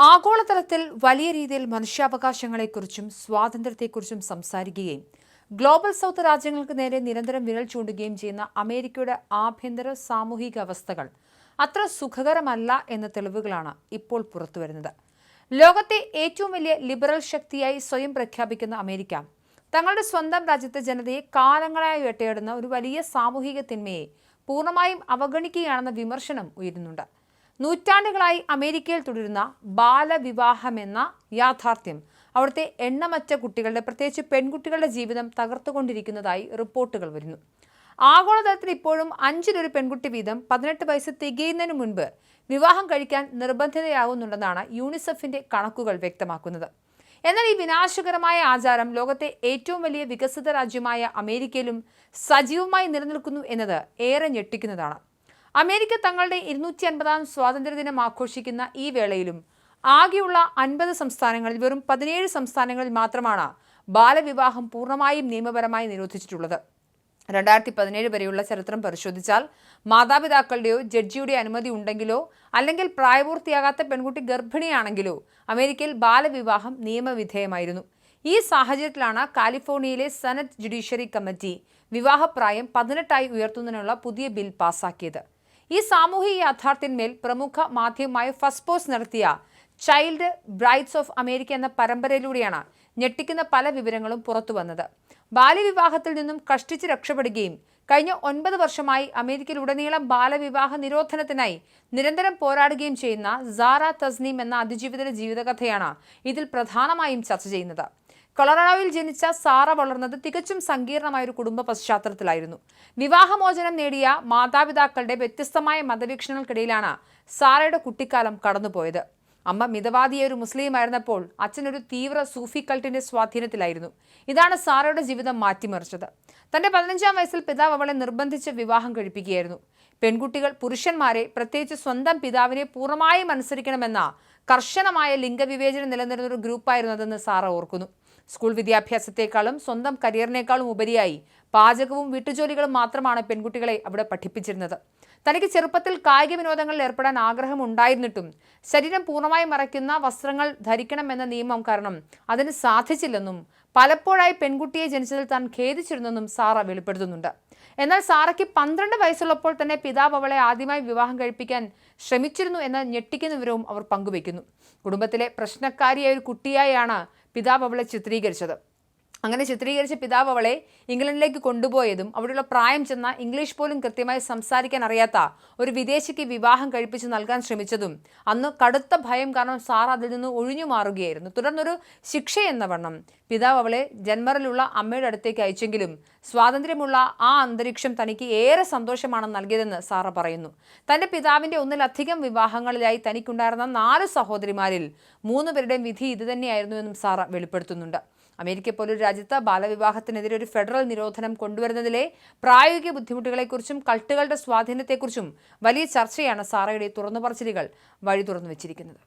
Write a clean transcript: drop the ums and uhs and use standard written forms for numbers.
ആഗോളതലത്തിൽ വലിയ രീതിയിൽ മനുഷ്യാവകാശങ്ങളെക്കുറിച്ചും സ്വാതന്ത്ര്യത്തെക്കുറിച്ചും സംസാരിക്കുകയും ഗ്ലോബൽ സൗത്ത് രാജ്യങ്ങൾക്ക് നേരെ നിരന്തരം വിരൽ ചൂണ്ടുകയും ചെയ്യുന്ന അമേരിക്കയുടെ ആഭ്യന്തര സാമൂഹിക അവസ്ഥകൾ അത്ര സുഖകരമല്ല എന്ന തെളിവുകളാണ് ഇപ്പോൾ പുറത്തുവരുന്നത്. ലോകത്തെ ഏറ്റവും വലിയ ലിബറൽ ശക്തിയായി സ്വയം പ്രഖ്യാപിക്കുന്ന അമേരിക്ക തങ്ങളുടെ സ്വന്തം രാജ്യത്തെ ജനതയെ കാലങ്ങളായി വേട്ടയാടുന്ന ഒരു വലിയ സാമൂഹിക തിന്മയെ പൂർണ്ണമായും അവഗണിക്കുകയാണെന്ന വിമർശനം ഉയരുന്നുണ്ട്. നൂറ്റാണ്ടുകളായി അമേരിക്കയിൽ തുടരുന്ന ബാലവിവാഹമെന്ന യാഥാർത്ഥ്യം അവിടുത്തെ എണ്ണമറ്റ കുട്ടികളുടെ, പ്രത്യേകിച്ച് പെൺകുട്ടികളുടെ ജീവിതം തകർത്തുകൊണ്ടിരിക്കുന്നതായി റിപ്പോർട്ടുകൾ വരുന്നു. ആഗോളതലത്തിൽ ഇപ്പോഴും 5 പെൺകുട്ടി വീതം 18 വയസ്സ് തികയുന്നതിന് മുൻപ് വിവാഹം കഴിക്കാൻ നിർബന്ധിതയാകുന്നുണ്ടെന്നാണ് യൂണിസെഫിന്റെ കണക്കുകൾ വ്യക്തമാക്കുന്നത്. എന്നാൽ ഈ വിനാശകരമായ ആചാരം ലോകത്തെ ഏറ്റവും വലിയ വികസിത രാജ്യമായ അമേരിക്കയിലും സജീവമായി നിലനിൽക്കുന്നു എന്നത് ഏറെ ഞെട്ടിക്കുന്നതാണ്. അമേരിക്ക തങ്ങളുടെ 250ാം സ്വാതന്ത്ര്യദിനം ആഘോഷിക്കുന്ന ഈ വേളയിലും ആകെയുള്ള 50 സംസ്ഥാനങ്ങളിൽ വെറും 17 സംസ്ഥാനങ്ങളിൽ മാത്രമാണ് ബാലവിവാഹം പൂർണ്ണമായും നിയമപരമായി നിരോധിച്ചിട്ടുള്ളത്. 2017 വരെയുള്ള ചരിത്രം പരിശോധിച്ചാൽ മാതാപിതാക്കളുടെയോ ജഡ്ജിയുടെ അനുമതി ഉണ്ടെങ്കിലോ അല്ലെങ്കിൽ പ്രായപൂർത്തിയാകാത്ത പെൺകുട്ടി ഗർഭിണിയാണെങ്കിലോ അമേരിക്കയിൽ ബാലവിവാഹം നിയമവിധേയമായിരുന്നു. ഈ സാഹചര്യത്തിലാണ് കാലിഫോർണിയയിലെ സെനറ്റ് ജുഡീഷ്യറി കമ്മിറ്റി വിവാഹപ്രായം 18 ഉയർത്തുന്നതിനുള്ള പുതിയ ബിൽ പാസാക്കിയത്. ഈ സാമൂഹിക യാഥാർത്ഥ്യന്മേൽ പ്രമുഖ മാധ്യമമായ ഫസ്റ്റ് പോസ്റ്റ് നടത്തിയ ചൈൽഡ് ബ്രൈഡ്സ് ഓഫ് അമേരിക്ക എന്ന പരമ്പരയിലൂടെയാണ് ഞെട്ടിക്കുന്ന പല വിവരങ്ങളും പുറത്തു വന്നത്. ബാല്യവിവാഹത്തിൽ നിന്നും കഷ്ടിച്ച് രക്ഷപ്പെടുകയും കഴിഞ്ഞ 9 വർഷമായി അമേരിക്കയിലുടനീളം ബാലവിവാഹ നിരോധനത്തിനായി നിരന്തരം പോരാടുകയും ചെയ്യുന്ന സാറ തസ്നീം എന്ന അതിജീവിതയുടെ ജീവിതകഥയാണ് ഇതിൽ പ്രധാനമായും ചർച്ച ചെയ്യുന്നത്. കൊളറാഡോയിൽ ജനിച്ച സാറ വളർന്നത് തികച്ചും സങ്കീർണമായ ഒരു കുടുംബ പശ്ചാത്തലത്തിലായിരുന്നു. വിവാഹമോചനം നേടിയ മാതാപിതാക്കളുടെ വ്യത്യസ്തമായ മതവീക്ഷണങ്ങൾക്കിടയിലാണ് സാറയുടെ കുട്ടിക്കാലം കടന്നുപോയത്. അമ്മ മിതവാദിയായ ഒരു മുസ്ലിമായിരുന്നപ്പോൾ അച്ഛൻ ഒരു തീവ്ര സൂഫി കൾട്ടിന്റെ സ്വാധീനത്തിലായിരുന്നു. ഇതാണ് സാറയുടെ ജീവിതം മാറ്റിമറിച്ചത്. തന്റെ 15ാം വയസ്സിൽ പിതാവ് അവളെ നിർബന്ധിച്ച് വിവാഹം കഴിപ്പിക്കുകയായിരുന്നു. പെൺകുട്ടികൾ പുരുഷന്മാരെ, പ്രത്യേകിച്ച് സ്വന്തം പിതാവിനെ പൂർണ്ണമായും അനുസരിക്കണമെന്ന കർശനമായ ലിംഗവിവേചനം നിലനിർന്ന ഒരു ഗ്രൂപ്പായിരുന്നു അതെന്ന് സാറ ഓർക്കുന്നു. സ്കൂൾ വിദ്യാഭ്യാസത്തെക്കാളും സ്വന്തം കരിയറിനേക്കാളും ഉപരിയായി പാചകവും വീട്ടുജോലികളും മാത്രമാണ് പെൺകുട്ടികളെ അവിടെ പഠിപ്പിച്ചിരുന്നത്. തനിക്ക് ചെറുപ്പത്തിൽ കായിക വിനോദങ്ങളിൽ ഏർപ്പെടാൻ ആഗ്രഹമുണ്ടായിരുന്നിട്ടും ശരീരം പൂർണ്ണമായി മറയ്ക്കുന്ന വസ്ത്രങ്ങൾ ധരിക്കണമെന്ന നിയമം കാരണം അതിന് സാധിച്ചില്ലെന്നും പലപ്പോഴായി പെൺകുട്ടിയെ ജനിച്ചതിൽ താൻ ഖേദിച്ചിരുന്നെന്നും സാറ വെളിപ്പെടുത്തുന്നുണ്ട്. എന്നാൽ സാറയ്ക്ക് 12 വയസ്സുള്ളപ്പോൾ തന്നെ പിതാവ് അവളെ ആദ്യമായി വിവാഹം കഴിപ്പിക്കാൻ ശ്രമിച്ചിരുന്നു എന്ന ഞെട്ടിക്കുന്ന വിവരവും അവർ പങ്കുവയ്ക്കുന്നു. കുടുംബത്തിലെ പ്രശ്നക്കാരിയായ ഒരു കുട്ടിയായാണ് പിതാവ് അവളെ ചിത്രീകരിച്ചത്. അങ്ങനെ ചിത്രീകരിച്ച പിതാവ് അവളെ ഇംഗ്ലണ്ടിലേക്ക് കൊണ്ടുപോയതും അവിടെയുള്ള പ്രായം ചെന്ന, ഇംഗ്ലീഷ് പോലും കൃത്യമായി സംസാരിക്കാൻ അറിയാത്ത ഒരു വിദേശിക്ക് വിവാഹം കഴിപ്പിച്ച് നൽകാൻ ശ്രമിച്ചതും അന്ന് കടുത്ത ഭയം കാരണം സാറ അതിൽ നിന്ന് ഒഴിഞ്ഞു മാറുകയായിരുന്നു. തുടർന്നൊരു ശിക്ഷയെന്ന വണ്ണം പിതാവ് അവളെ ജന്മറിലുള്ള അമ്മയുടെ അടുത്തേക്ക് അയച്ചെങ്കിലും സ്വാതന്ത്ര്യമുള്ള ആ അന്തരീക്ഷം തനിക്ക് ഏറെ സന്തോഷമാണ് നൽകിയതെന്ന് സാറ പറയുന്നു. തന്റെ പിതാവിന്റെ ഒന്നിലധികം വിവാഹങ്ങളിലായി തനിക്കുണ്ടായിരുന്ന 4 സഹോദരിമാരിൽ 3 പേരുടെയും വിധി ഇതുതന്നെയായിരുന്നു എന്നും സാറ വെളിപ്പെടുത്തുന്നുണ്ട്. അമേരിക്ക പോലൊരു രാജ്യത്ത് ബാലവിവാഹത്തിനെതിരെ ഒരു ഫെഡറൽ നിരോധനം കൊണ്ടുവരുന്നതിലെ പ്രായോഗിക ബുദ്ധിമുട്ടുകളെക്കുറിച്ചും കൾട്ടുകളുടെ സ്വാധീനത്തെക്കുറിച്ചും വലിയ ചർച്ചയാണ് സാറയുടെ തുറന്നുപറച്ചിലുകൾ വഴി തുറന്നു വെച്ചിരിക്കുന്നത്.